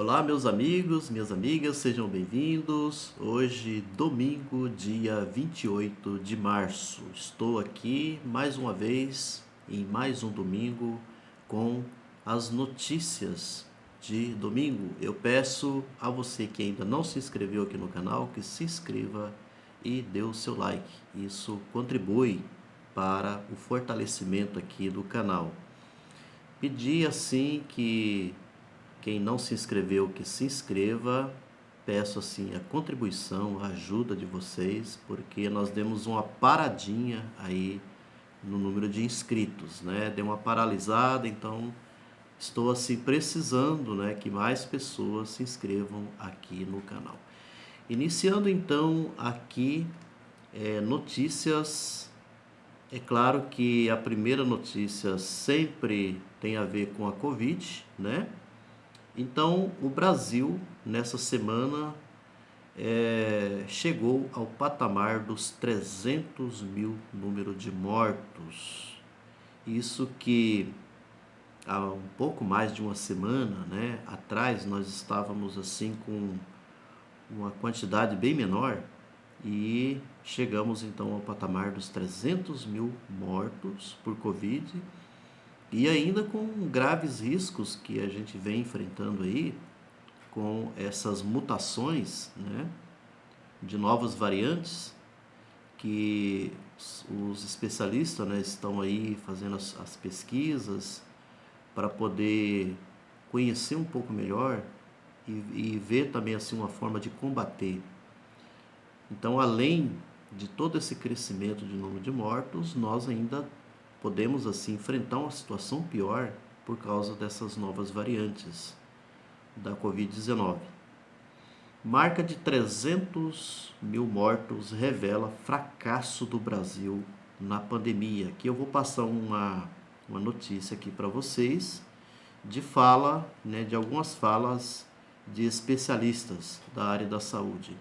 Olá, meus amigos, minhas amigas, sejam bem-vindos. Hoje, domingo, dia 28 de março. Estou aqui mais uma vez, em mais um domingo, com as notícias de domingo. Eu peço a você que ainda não se inscreveu aqui no canal, que se inscreva e dê o seu like. Isso contribui para o fortalecimento aqui do canal. Pedi assim que quem não se inscreveu, que se inscreva. Peço assim a contribuição, a ajuda de vocês, porque nós demos uma paradinha aí no número de inscritos, né? Deu uma paralisada, então estou assim precisando, né, que mais pessoas se inscrevam aqui no canal. Iniciando então aqui notícias. É claro que a primeira notícia sempre tem a ver com a Covid, né? Então, o Brasil, nessa semana, chegou ao patamar dos 300 mil número de mortos. Isso que há um pouco mais de uma semana, né, atrás, nós estávamos assim com uma quantidade bem menor e chegamos então ao patamar dos 300 mil mortos por Covid e ainda com graves riscos que a gente vem enfrentando aí com essas mutações, né, de novas variantes que os especialistas, né, estão aí fazendo as pesquisas para poder conhecer um pouco melhor e ver também assim uma forma de combater. Então, além de todo esse crescimento de número de mortos, nós ainda podemos assim enfrentar uma situação pior por causa dessas novas variantes da Covid-19. Marca de 300 mil mortos revela fracasso do Brasil na pandemia. Aqui eu vou passar uma notícia aqui para vocês de fala, né, de algumas falas de especialistas da área da saúde.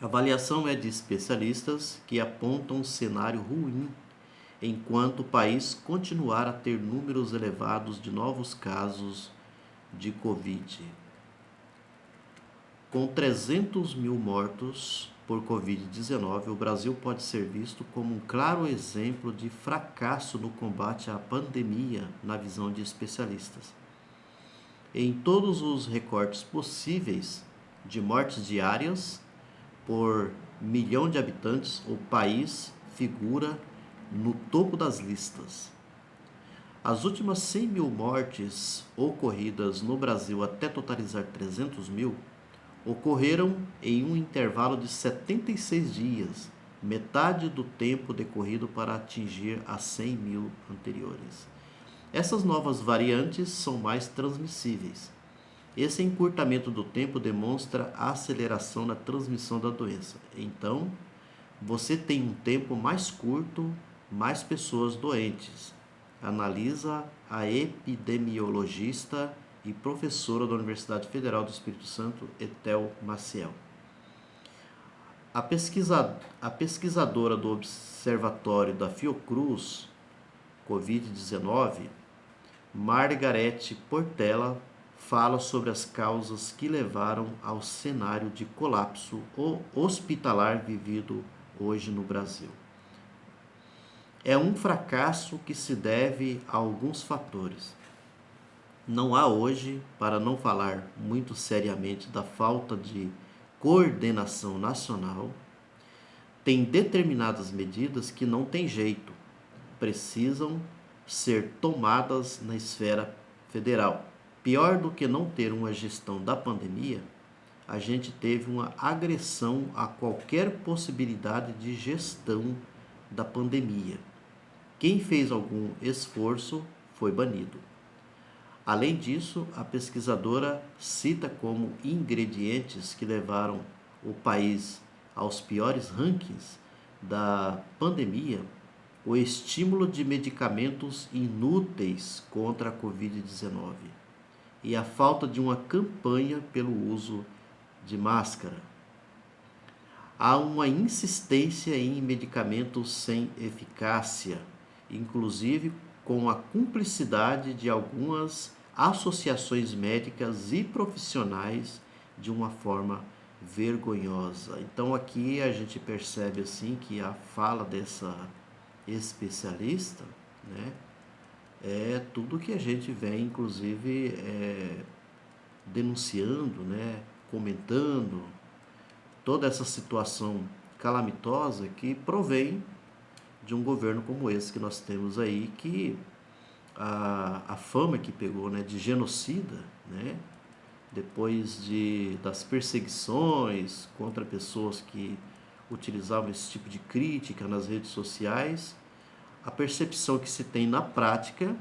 A avaliação é de especialistas que apontam um cenário ruim enquanto o país continuar a ter números elevados de novos casos de Covid. Com 300 mil mortos por Covid-19, o Brasil pode ser visto como um claro exemplo de fracasso no combate à pandemia, na visão de especialistas. Em todos os recortes possíveis de mortes diárias por milhão de habitantes, o país figura no topo das listas. As últimas 100 mil mortes ocorridas no Brasil até totalizar 300 mil ocorreram em um intervalo de 76 dias, metade do tempo decorrido para atingir as 100 mil anteriores. Essas novas variantes são mais transmissíveis. Esse encurtamento do tempo demonstra a aceleração na transmissão da doença. Então, você tem um tempo mais curto, mais pessoas doentes. Analisa a epidemiologista e professora da Universidade Federal do Espírito Santo, Etel Maciel. A pesquisadora do Observatório da Fiocruz, Covid-19, Margarete Portela, fala sobre as causas que levaram ao cenário de colapso hospitalar vivido hoje no Brasil. É um fracasso que se deve a alguns fatores. Não há hoje, para não falar muito seriamente da falta de coordenação nacional, tem determinadas medidas que não tem jeito, precisam ser tomadas na esfera federal. Pior do que não ter uma gestão da pandemia, a gente teve uma agressão a qualquer possibilidade de gestão da pandemia. Quem fez algum esforço foi banido. Além disso, a pesquisadora cita como ingredientes que levaram o país aos piores rankings da pandemia o estímulo de medicamentos inúteis contra a Covid-19 e a falta de uma campanha pelo uso de máscara. Há uma insistência em medicamentos sem eficácia, inclusive com a cumplicidade de algumas associações médicas e profissionais de uma forma vergonhosa. Então aqui a gente percebe assim que a fala dessa especialista, né, é tudo que a gente vem inclusive denunciando, né, comentando toda essa situação calamitosa que provém de um governo como esse que nós temos aí, que a fama que pegou, né, de genocida, né, depois das perseguições contra pessoas que utilizavam esse tipo de crítica nas redes sociais, a percepção que se tem na prática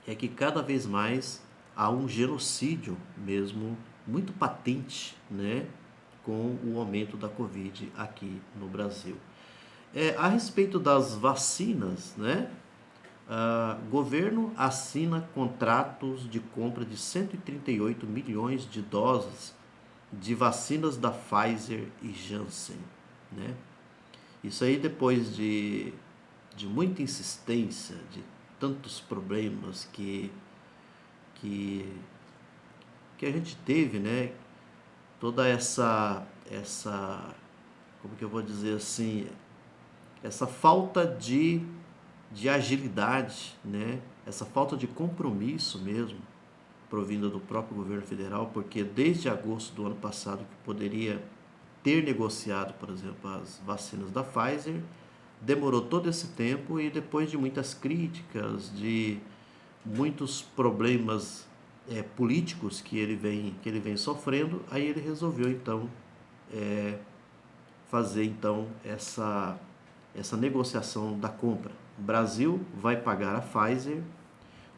é que cada vez mais há um genocídio mesmo muito patente, né, com o aumento da Covid aqui no Brasil. A respeito das vacinas, né, governo assina contratos de compra de 138 milhões de doses de vacinas da Pfizer e Janssen, né? Isso aí depois de muita insistência, de tantos problemas que, que a gente teve, né? Toda como que eu vou dizer assim, essa falta de agilidade, né? Essa falta de compromisso mesmo, provinda do próprio governo federal, porque desde agosto do ano passado que poderia ter negociado, por exemplo, as vacinas da Pfizer, demorou todo esse tempo e depois de muitas críticas, de muitos problemas políticos que ele vem sofrendo, aí ele resolveu então fazer então essa negociação da compra. O Brasil vai pagar a Pfizer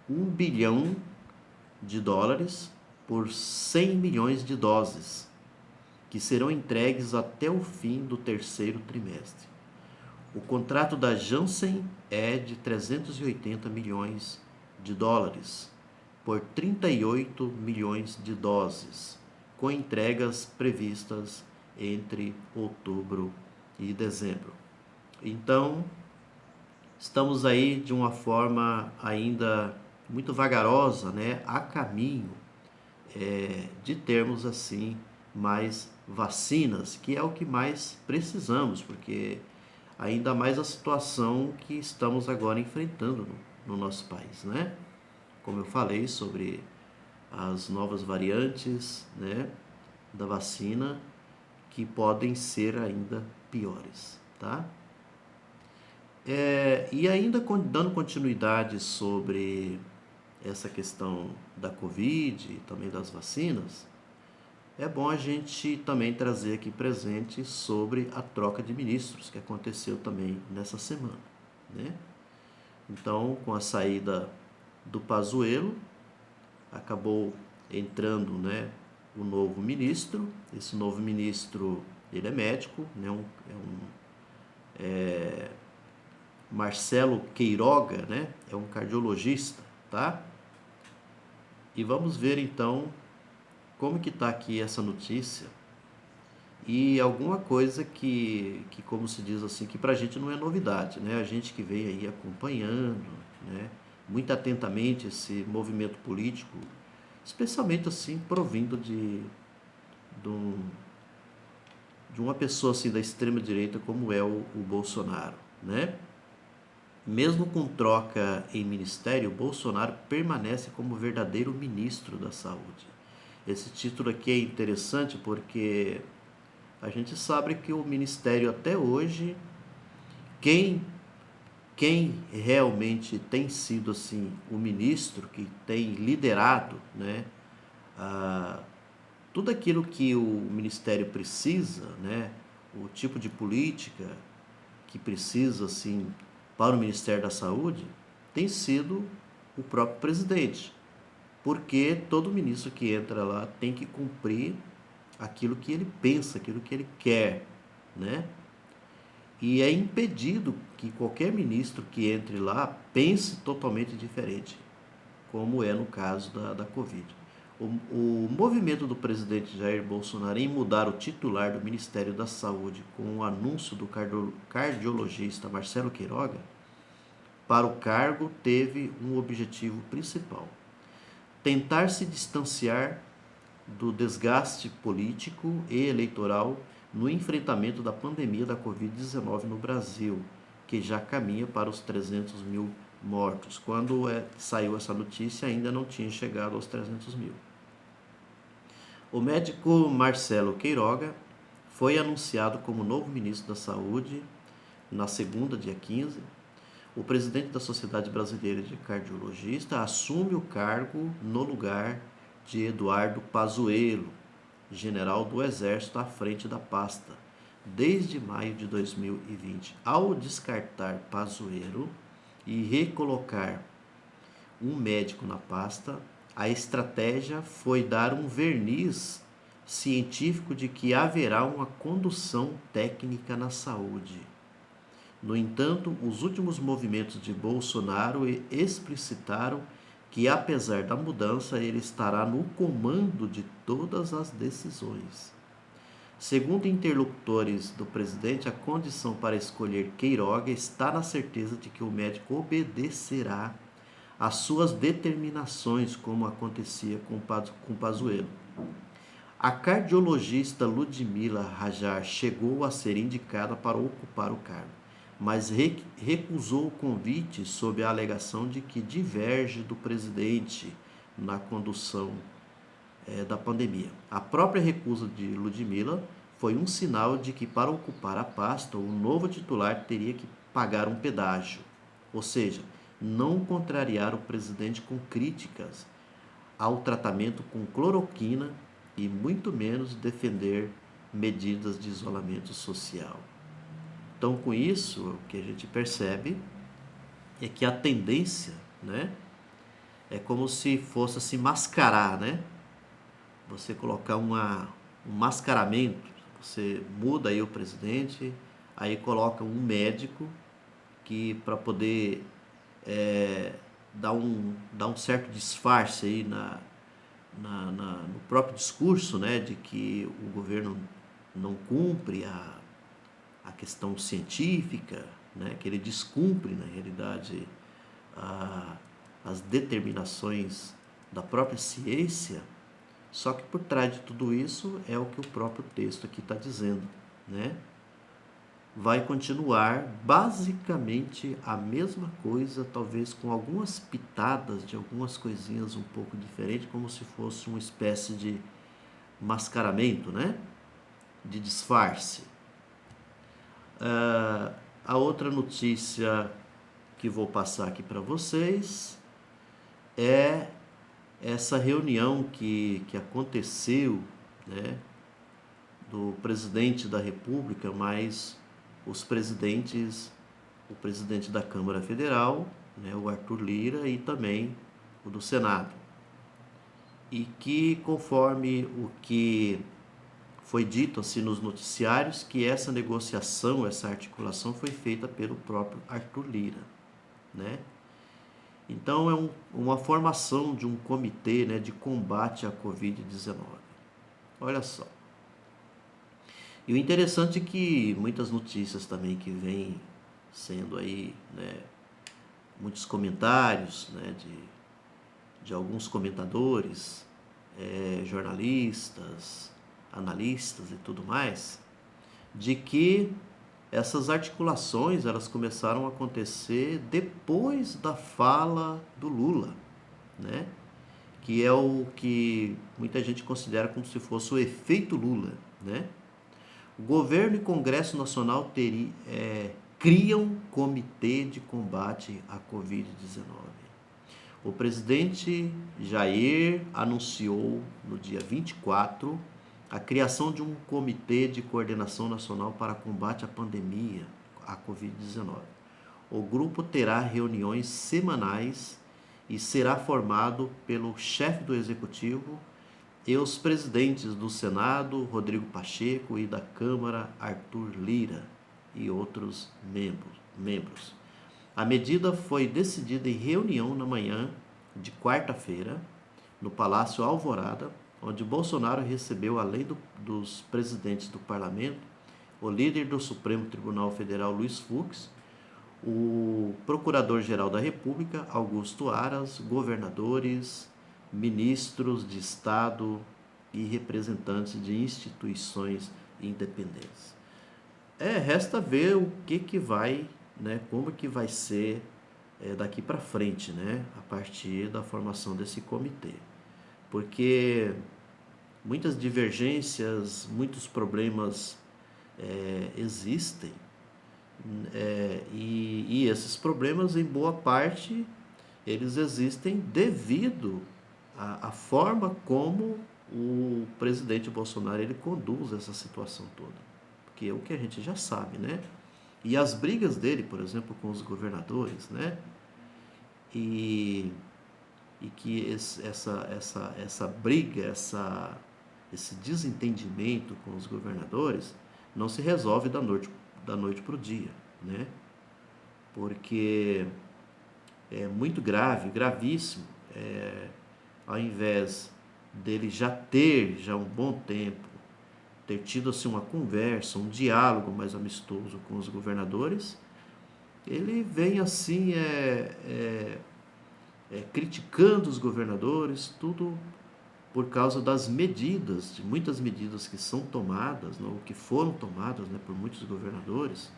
1 bilhão de dólares por 100 milhões de doses, que serão entregues até o fim do terceiro trimestre. O contrato da Janssen é de 380 milhões de dólares por 38 milhões de doses, com entregas previstas entre outubro e dezembro. Então, estamos aí de uma forma ainda muito vagarosa, né, a caminho de termos assim mais vacinas, que é o que mais precisamos, porque ainda mais a situação que estamos agora enfrentando no nosso país, né? Como eu falei sobre as novas variantes, né, da vacina, que podem ser ainda piores, tá? E ainda dando continuidade sobre essa questão da Covid e também das vacinas, é bom a gente também trazer aqui presente sobre a troca de ministros que aconteceu também nessa semana, né? Então, com a saída do Pazuello, acabou entrando, né, o novo ministro. Esse novo ministro, ele é médico, né, Marcelo Queiroga, né, é um cardiologista, tá? E vamos ver então como que está aqui essa notícia e alguma coisa que como se diz assim, que para a gente não é novidade, né? A gente que vem aí acompanhando, né, muito atentamente esse movimento político, especialmente assim provindo de uma pessoa assim da extrema direita como é o Bolsonaro, né? Mesmo com troca em ministério, Bolsonaro permanece como verdadeiro ministro da Saúde. Esse título aqui é interessante porque a gente sabe que o ministério até hoje, quem realmente tem sido assim o ministro que tem liderado, né, tudo aquilo que o ministério precisa, né, o tipo de política que precisa assim para o Ministério da Saúde, tem sido o próprio presidente, porque todo ministro que entra lá tem que cumprir aquilo que ele pensa, aquilo que ele quer, né? E é impedido que qualquer ministro que entre lá pense totalmente diferente, como é no caso da Covid. O movimento do presidente Jair Bolsonaro em mudar o titular do Ministério da Saúde com o anúncio do cardiologista Marcelo Queiroga para o cargo teve um objetivo principal: tentar se distanciar do desgaste político e eleitoral no enfrentamento da pandemia da Covid-19 no Brasil, que já caminha para os 300 mil mortos. Quando saiu essa notícia, ainda não tinha chegado aos 300 mil. O médico Marcelo Queiroga foi anunciado como novo ministro da Saúde na segunda, dia 15. O presidente da Sociedade Brasileira de Cardiologista assume o cargo no lugar de Eduardo Pazuello, general do Exército à frente da pasta, desde maio de 2020. Ao descartar Pazuello e recolocar um médico na pasta, a estratégia foi dar um verniz científico de que haverá uma condução técnica na saúde. No entanto, os últimos movimentos de Bolsonaro explicitaram que, apesar da mudança, ele estará no comando de todas as decisões. Segundo interlocutores do presidente, a condição para escolher Queiroga está na certeza de que o médico obedecerá às suas determinações, como acontecia com Pazuello. A cardiologista Ludmila Rajar chegou a ser indicada para ocupar o cargo, mas recusou o convite sob a alegação de que diverge do presidente na condução da pandemia. A própria recusa de Ludmila foi um sinal de que, para ocupar a pasta, o novo titular teria que pagar um pedágio, ou seja, não contrariar o presidente com críticas ao tratamento com cloroquina e muito menos defender medidas de isolamento social. Então, com isso, o que a gente percebe é que a tendência, né, é como se fosse se mascarar, né? Você colocar um mascaramento, você muda aí o presidente, aí coloca um médico que para poder dar um certo disfarce aí no próprio discurso, né, de que o governo não cumpre a questão científica, né, que ele descumpre, na realidade, as determinações da própria ciência. Só que por trás de tudo isso é o que o próprio texto aqui está dizendo, né? Vai continuar basicamente a mesma coisa, talvez com algumas pitadas de algumas coisinhas um pouco diferentes, como se fosse uma espécie de mascaramento, né? De disfarce. A outra notícia que vou passar aqui para vocês é essa reunião que aconteceu, né, do presidente da República, mais os presidentes, o presidente da Câmara Federal, né, o Arthur Lira, e também o do Senado. E que, conforme o que foi dito assim nos noticiários, que essa negociação, essa articulação foi feita pelo próprio Arthur Lira, né? Então é uma formação de um comitê, né, de combate à Covid-19. Olha só. E o interessante é que muitas notícias também que vêm sendo aí, né, muitos comentários, né, de alguns comentadores, jornalistas, analistas e tudo mais, de que essas articulações elas começaram a acontecer depois da fala do Lula, né? Que é o que muita gente considera como se fosse o efeito Lula, né? O governo e Congresso Nacional criam comitê de combate à Covid-19. O presidente Jair anunciou no dia 24 a criação de um comitê de coordenação nacional para combate à pandemia, à Covid-19. O grupo terá reuniões semanais e será formado pelo chefe do executivo e os presidentes do Senado, Rodrigo Pacheco, e da Câmara, Arthur Lira, e outros membros. A medida foi decidida em reunião na manhã de quarta-feira, no Palácio Alvorada, onde Bolsonaro recebeu, além dos presidentes do parlamento, o líder do Supremo Tribunal Federal, Luiz Fux, o procurador-geral da República, Augusto Aras, governadores, ministros de Estado e representantes de instituições independentes. Resta ver o que vai, né, como que vai ser daqui para frente, né, a partir da formação desse comitê. Porque muitas divergências, muitos problemas existem, e esses problemas, em boa parte, eles existem devido à forma como o presidente Bolsonaro ele conduz essa situação toda. Porque é o que a gente já sabe, né? E as brigas dele, por exemplo, com os governadores, né? E que essa briga, esse desentendimento com os governadores não se resolve da noite para o dia, né? Porque é muito grave, gravíssimo, ao invés dele já um bom tempo, ter tido assim, uma conversa, um diálogo mais amistoso com os governadores, ele vem assim, criticando os governadores, tudo por causa das medidas, de muitas medidas que são tomadas, ou que foram tomadas, né, por muitos governadores,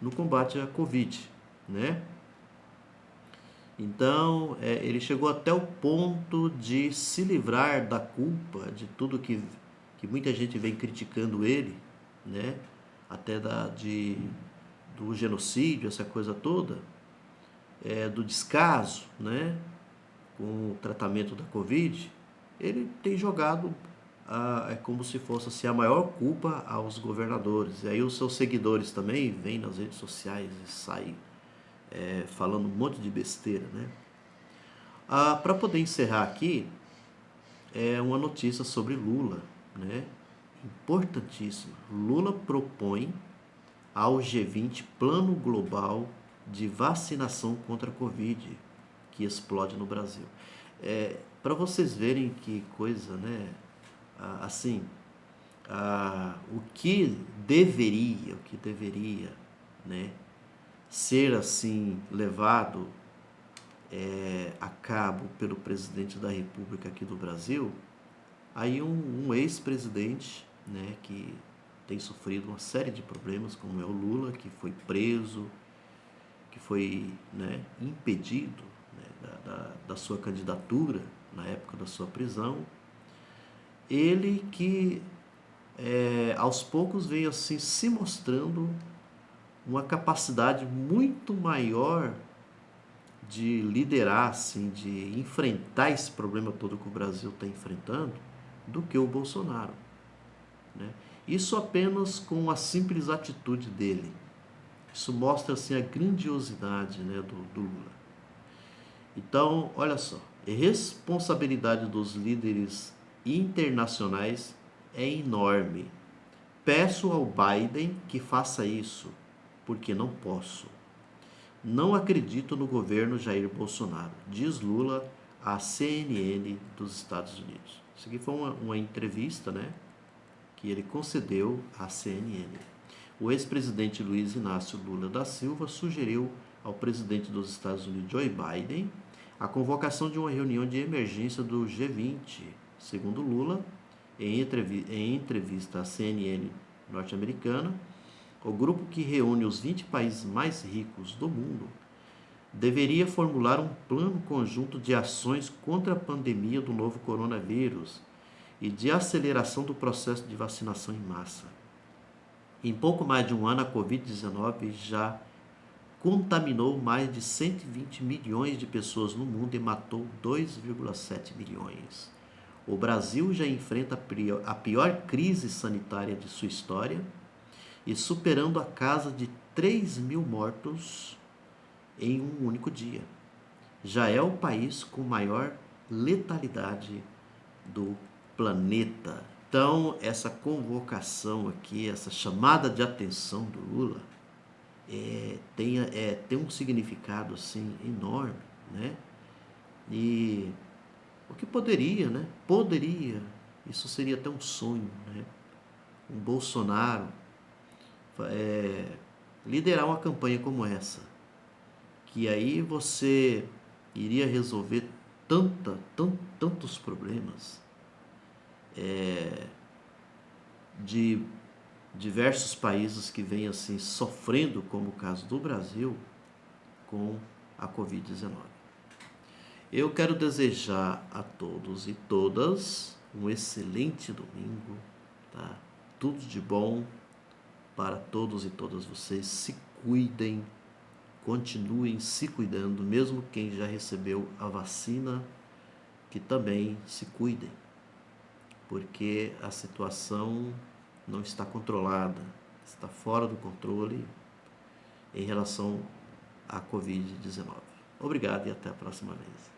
no combate à Covid, né? Então, ele chegou até o ponto de se livrar da culpa de tudo que muita gente vem criticando ele, né? Até do genocídio, essa coisa toda, do descaso, né? Com o tratamento da Covid, ele tem jogado como se fosse assim, a maior culpa aos governadores. E aí os seus seguidores também vêm nas redes sociais e saem falando um monte de besteira, né? Para poder encerrar aqui, uma notícia sobre Lula, né? Importantíssima. Lula propõe ao G20 plano global de vacinação contra a Covid, que explode no Brasil. Para vocês verem que coisa, né? Assim, o que deveria, né, ser assim levado a cabo pelo presidente da República aqui do Brasil, aí um ex-presidente, né, que tem sofrido uma série de problemas, como é o Lula, que foi preso, que foi, né, impedido, né, da sua candidatura na época da sua prisão, ele que aos poucos vem assim se mostrando uma capacidade muito maior de liderar, assim, de enfrentar esse problema todo que o Brasil está enfrentando, do que o Bolsonaro, né? Isso apenas com a simples atitude dele. Isso mostra assim a grandiosidade, né, do Lula. Então, olha só, a responsabilidade dos líderes internacionais é enorme. Peço ao Biden que faça isso, porque não posso. Não acredito no governo Jair Bolsonaro, diz Lula à CNN dos Estados Unidos. Isso aqui foi uma entrevista, né, que ele concedeu à CNN. O ex-presidente Luiz Inácio Lula da Silva sugeriu ao presidente dos Estados Unidos, Joe Biden, a convocação de uma reunião de emergência do G20. Segundo Lula, em entrevista à CNN norte-americana, o grupo que reúne os 20 países mais ricos do mundo deveria formular um plano conjunto de ações contra a pandemia do novo coronavírus e de aceleração do processo de vacinação em massa. Em pouco mais de um ano, a Covid-19 já contaminou mais de 120 milhões de pessoas no mundo e matou 2,7 milhões. O Brasil já enfrenta a pior crise sanitária de sua história e superando a casa de 3 mil mortos em um único dia. Já é o país com maior letalidade do planeta. Então, essa convocação aqui, essa chamada de atenção do Lula, tem um significado assim enorme, né? E o que poderia, né? Isso seria até um sonho, né? Um Bolsonaro liderar uma campanha como essa, que aí você iria resolver tantos problemas de diversos países que vêm assim sofrendo, como o caso do Brasil, com a Covid-19. Eu quero desejar a todos e todas um excelente domingo, tá? Tudo de bom para todos e todas vocês. Se cuidem, continuem se cuidando, mesmo quem já recebeu a vacina, que também se cuidem, porque a situação não está controlada, está fora do controle em relação à Covid-19. Obrigado e até a próxima vez.